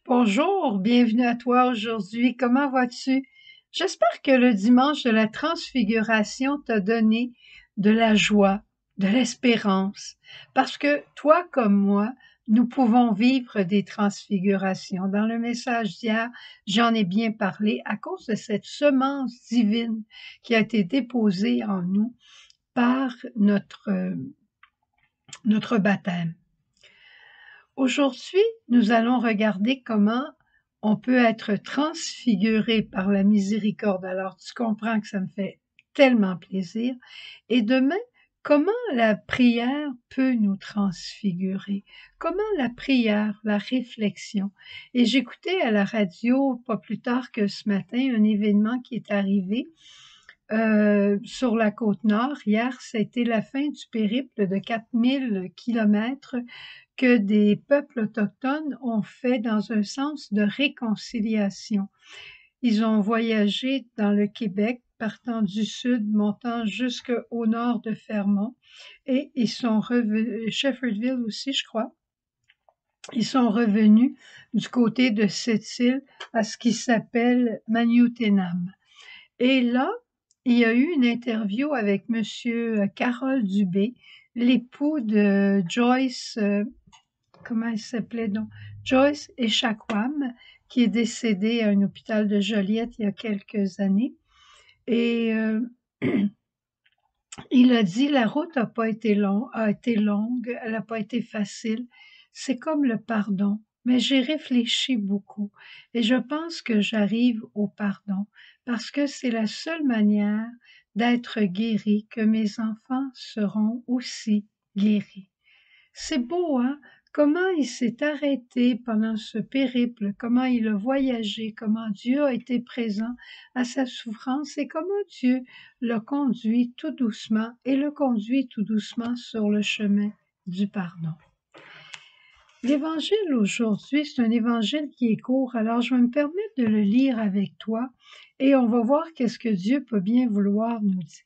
Bonjour, bienvenue à toi aujourd'hui. Comment vas-tu? J'espère que le dimanche de la transfiguration t'a donné de la joie, de l'espérance, parce que toi comme moi, nous pouvons vivre des transfigurations. Dans le message d'hier, j'en ai bien parlé à cause de cette semence divine qui a été déposée en nous par notre baptême. Aujourd'hui, nous allons regarder comment on peut être transfiguré par la miséricorde. Alors, tu comprends que ça me fait tellement plaisir. Et demain, comment la prière peut nous transfigurer? Comment la prière, la réflexion? Et j'écoutais à la radio, pas plus tard que ce matin, un événement qui est arrivé sur la Côte-Nord. Hier, c'était la fin du périple de 4000 kilomètres que des peuples autochtones ont fait dans un sens de réconciliation. Ils ont voyagé dans le Québec, partant du sud, montant jusqu'au nord de Fermont, et ils sont revenus, Shefferville aussi, je crois. Ils sont revenus du côté de cette île à ce qui s'appelle Maniouténam. Et là, il y a eu une interview avec Monsieur Carole Dubé, l'époux de Joyce, comment elle s'appelait donc? Joyce Echaquam, qui est décédée à un hôpital de Joliette il y a quelques années. Et il a dit, la route a été longue, elle n'a pas été facile. C'est comme le pardon. Mais j'ai réfléchi beaucoup et je pense que j'arrive au pardon parce que c'est la seule manière d'être guéri, que mes enfants seront aussi guéris. C'est beau, hein? Comment il s'est arrêté pendant ce périple, comment il a voyagé, comment Dieu a été présent à sa souffrance et comment Dieu l'a conduit tout doucement et le conduit tout doucement sur le chemin du pardon. L'évangile aujourd'hui, c'est un évangile qui est court, alors je vais me permettre de le lire avec toi et on va voir qu'est-ce que Dieu peut bien vouloir nous dire.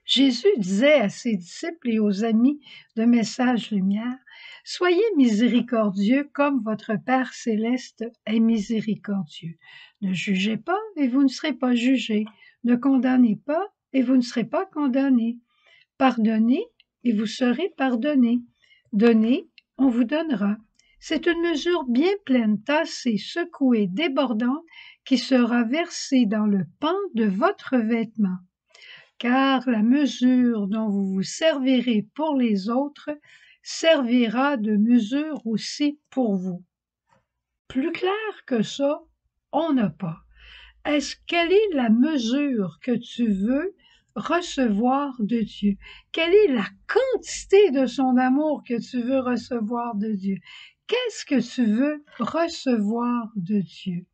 Jésus disait à ses disciples et aux amis de Message Lumière, « Soyez miséricordieux comme votre Père céleste est miséricordieux. Ne jugez pas et vous ne serez pas jugés. Ne condamnez pas et vous ne serez pas condamnés. Pardonnez et vous serez pardonnés. Donnez, on vous donnera. C'est une mesure bien pleine, tassée, secouée, débordante, qui sera versée dans le pan de votre vêtement. Car la mesure dont vous vous servirez pour les autres servira de mesure aussi pour vous. » Plus clair que ça, on n'a pas. Quelle est la mesure que tu veux recevoir de Dieu? Quelle est la quantité de son amour que tu veux recevoir de Dieu? Qu'est-ce que tu veux recevoir de Dieu?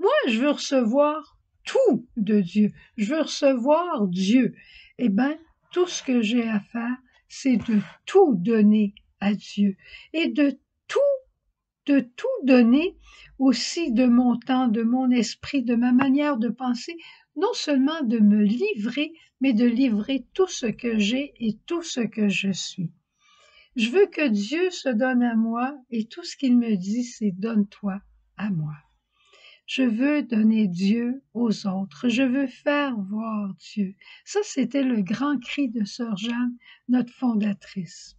Moi, je veux recevoir tout de Dieu. Je veux recevoir Dieu. Eh bien, tout ce que j'ai à faire, c'est de tout donner à Dieu et de tout donner aussi de mon temps, de mon esprit, de ma manière de penser, non seulement de me livrer, mais de livrer tout ce que j'ai et tout ce que je suis. Je veux que Dieu se donne à moi et tout ce qu'il me dit, c'est donne-toi à moi. Je veux donner Dieu aux autres. Je veux faire voir Dieu. Ça, c'était le grand cri de Sœur Jeanne, notre fondatrice.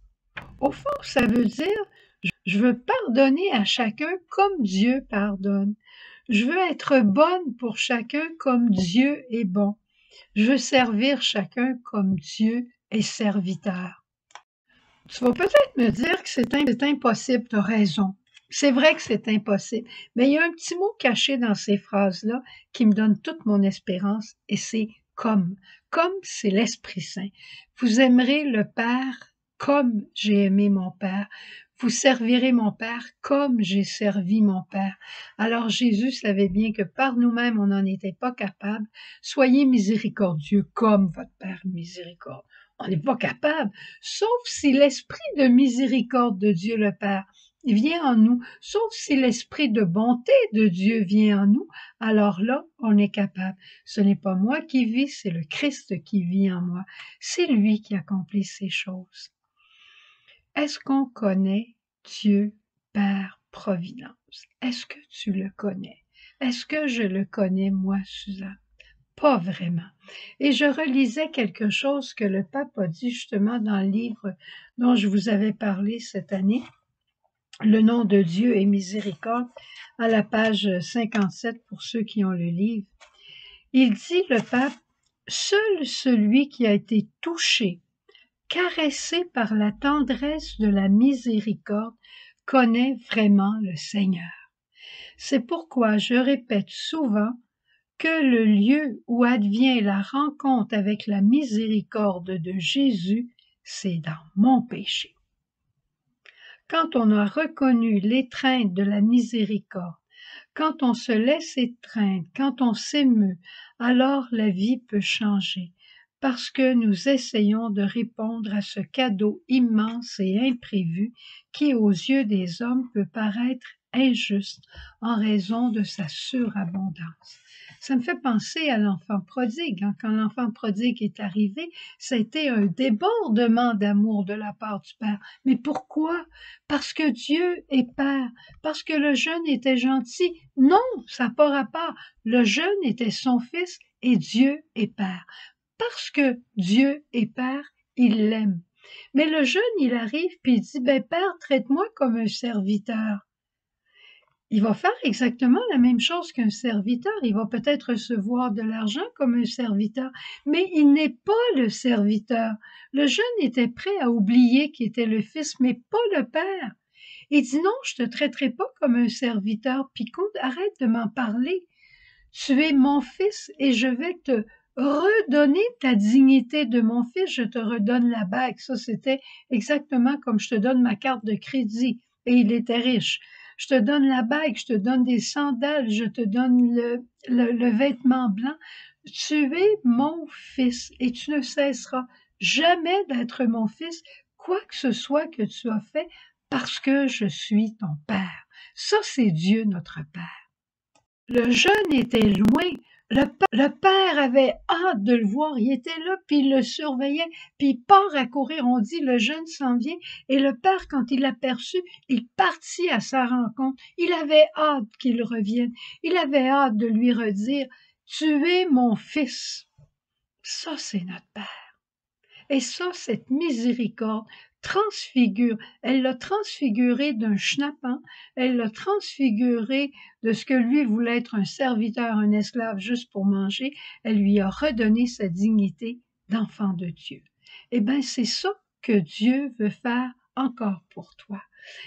Au fond, ça veut dire, je veux pardonner à chacun comme Dieu pardonne. Je veux être bonne pour chacun comme Dieu est bon. Je veux servir chacun comme Dieu est serviteur. Tu vas peut-être me dire que c'est impossible, tu as raison. C'est vrai que c'est impossible, mais il y a un petit mot caché dans ces phrases-là qui me donne toute mon espérance et c'est comme. Comme, c'est l'Esprit Saint. Vous aimerez le Père comme j'ai aimé mon Père. Vous servirez mon Père comme j'ai servi mon Père. Alors Jésus savait bien que par nous-mêmes, on n'en était pas capable. Soyez miséricordieux comme votre Père miséricorde. On n'est pas capable, sauf si l'esprit de miséricorde de Dieu le Père vient en nous, sauf si l'esprit de bonté de Dieu vient en nous, alors là, on est capable. Ce n'est pas moi qui vis, c'est le Christ qui vit en moi. C'est lui qui accomplit ces choses. Est-ce qu'on connaît Dieu Père providence. Est-ce que tu le connais? Est-ce que je le connais, moi, Suzanne? Pas vraiment. Et je relisais quelque chose que le pape a dit justement dans le livre dont je vous avais parlé cette année, Le nom de Dieu est miséricorde, à la page 57 pour ceux qui ont le livre. Il dit, le pape, seul celui qui a été touché, caressé par la tendresse de la miséricorde, connaît vraiment le Seigneur. C'est pourquoi je répète souvent que le lieu où advient la rencontre avec la miséricorde de Jésus, c'est dans mon péché. Quand on a reconnu l'étreinte de la miséricorde, quand on se laisse étreindre, quand on s'émeut, alors la vie peut changer, parce que nous essayons de répondre à ce cadeau immense et imprévu qui, aux yeux des hommes, peut paraître injuste en raison de sa surabondance. Ça me fait penser à l'enfant prodigue. Quand l'enfant prodigue est arrivé, ça a été un débordement d'amour de la part du Père. Mais pourquoi? Parce que Dieu est Père, parce que le jeune était gentil. Non, ça n'a pas rapport. Le jeune était son fils et Dieu est Père. Parce que Dieu est Père, il l'aime. Mais le jeune, il arrive puis il dit, ben Père, traite-moi comme un serviteur. Il va faire exactement la même chose qu'un serviteur. Il va peut-être recevoir de l'argent comme un serviteur, mais il n'est pas le serviteur. Le jeune était prêt à oublier qu'il était le fils, mais pas le père. Il dit non, je te traiterai pas comme un serviteur, puis arrête de m'en parler. Tu es mon fils et je vais te redonner ta dignité de mon fils, je te redonne la bague. Ça, c'était exactement comme je te donne ma carte de crédit. Et il était riche. Je te donne la bague, je te donne des sandales, je te donne le vêtement blanc. Tu es mon fils et tu ne cesseras jamais d'être mon fils, quoi que ce soit que tu as fait, parce que je suis ton Père. Ça, c'est Dieu notre Père. Le jeune était loin. Le père avait hâte de le voir. Il était là, puis il le surveillait, puis il part à courir. On dit, le jeune s'en vient. Et le père, quand il l'aperçut, il partit à sa rencontre. Il avait hâte qu'il revienne. Il avait hâte de lui redire, tu es mon fils. Ça, c'est notre Père. Et ça, cette miséricorde transfigure, elle l'a transfiguré d'un schnappant, elle l'a transfiguré de ce que lui voulait être un serviteur, un esclave juste pour manger, elle lui a redonné sa dignité d'enfant de Dieu. Eh bien, c'est ça que Dieu veut faire encore pour toi.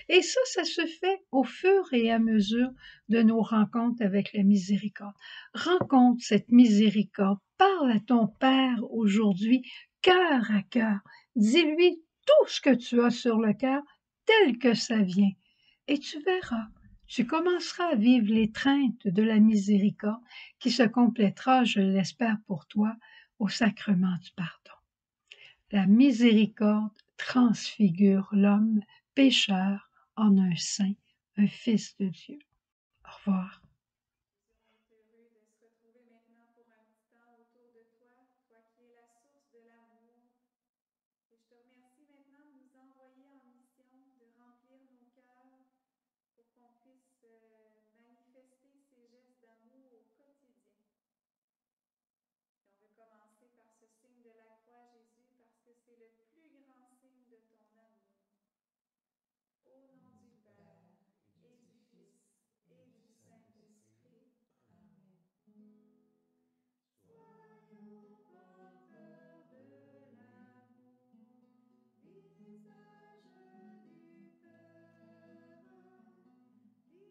Et ça se fait au fur et à mesure de nos rencontres avec la miséricorde. Rencontre cette miséricorde, parle à ton Père aujourd'hui, cœur à cœur. Dis-lui tout ce que tu as sur le cœur, tel que ça vient. Et tu verras, tu commenceras à vivre l'étreinte de la miséricorde qui se complétera, je l'espère pour toi, au sacrement du pardon. La miséricorde transfigure l'homme pécheur en un saint, un fils de Dieu. Au revoir. Heureux de se retrouver maintenant pour un petit temps autour de toi, toi qui es la source de l'amour. Et je te remercie maintenant de nous envoyer en mission, de remplir nos cœurs pour qu'on puisse manifester ces gestes d'amour au quotidien. Et on veut commencer par ce signe de la croix, Jésus, parce que c'est le plus grand signe de ton amour. Au nom du Père et du Fils et du Saint-Esprit. Amen. Soyons porteurs de l'amour, visage du Père,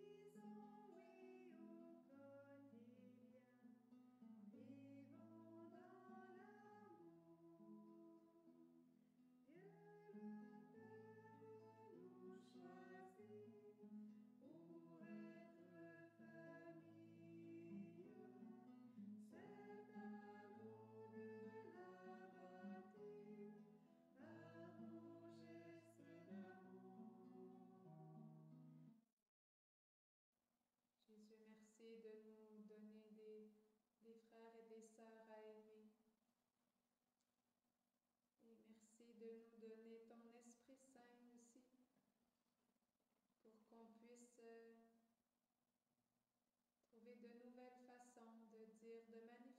disons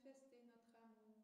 manifester notre amour.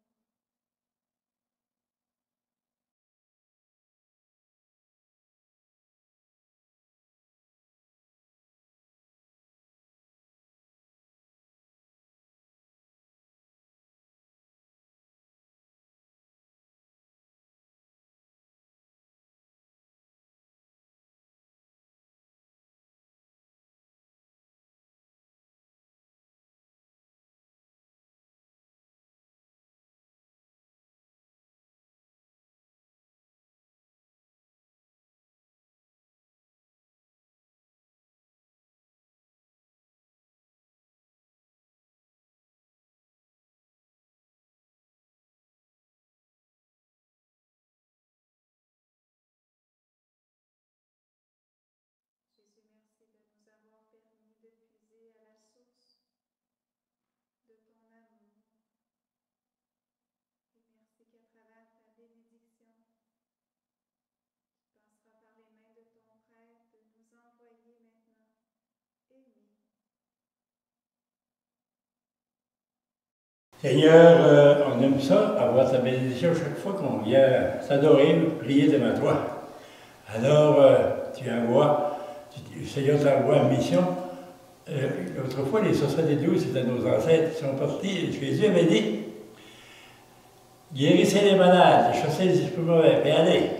Jésus, merci de nous avoir permis de puiser à la source de ton amour. Et merci qu'à travers ta bénédiction, tu passeras par les mains de ton prêtre de nous envoyer maintenant aimer. Seigneur, on aime ça, avoir ta bénédiction chaque fois qu'on vient s'adorer, prier devant toi. Alors, Seigneur t'envoie en mission. Autrefois, les 72, c'était nos ancêtres qui sont partis. Jésus avait dit, guérissez les malades, chassez les esprits mauvais, et allez.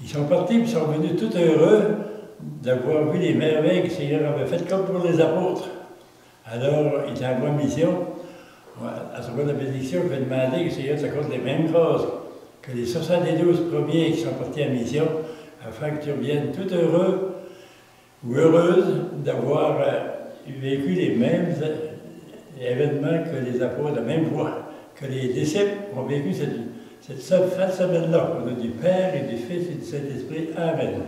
Ils sont partis, ils sont venus tout heureux d'avoir vu les merveilles que le Seigneur avait faites, comme pour les apôtres. Alors, il t'envoie en mission. À travers la bénédiction, je vais demander que le Seigneur t'accorde les mêmes choses que les 72 premiers qui sont partis en mission, afin que tu reviennes tout heureux ou heureuse d'avoir vécu les mêmes événements que les apôtres, la même voie, que les disciples ont vécu cette semaine-là. Au nom du Père et du Fils et du Saint-Esprit. Amen.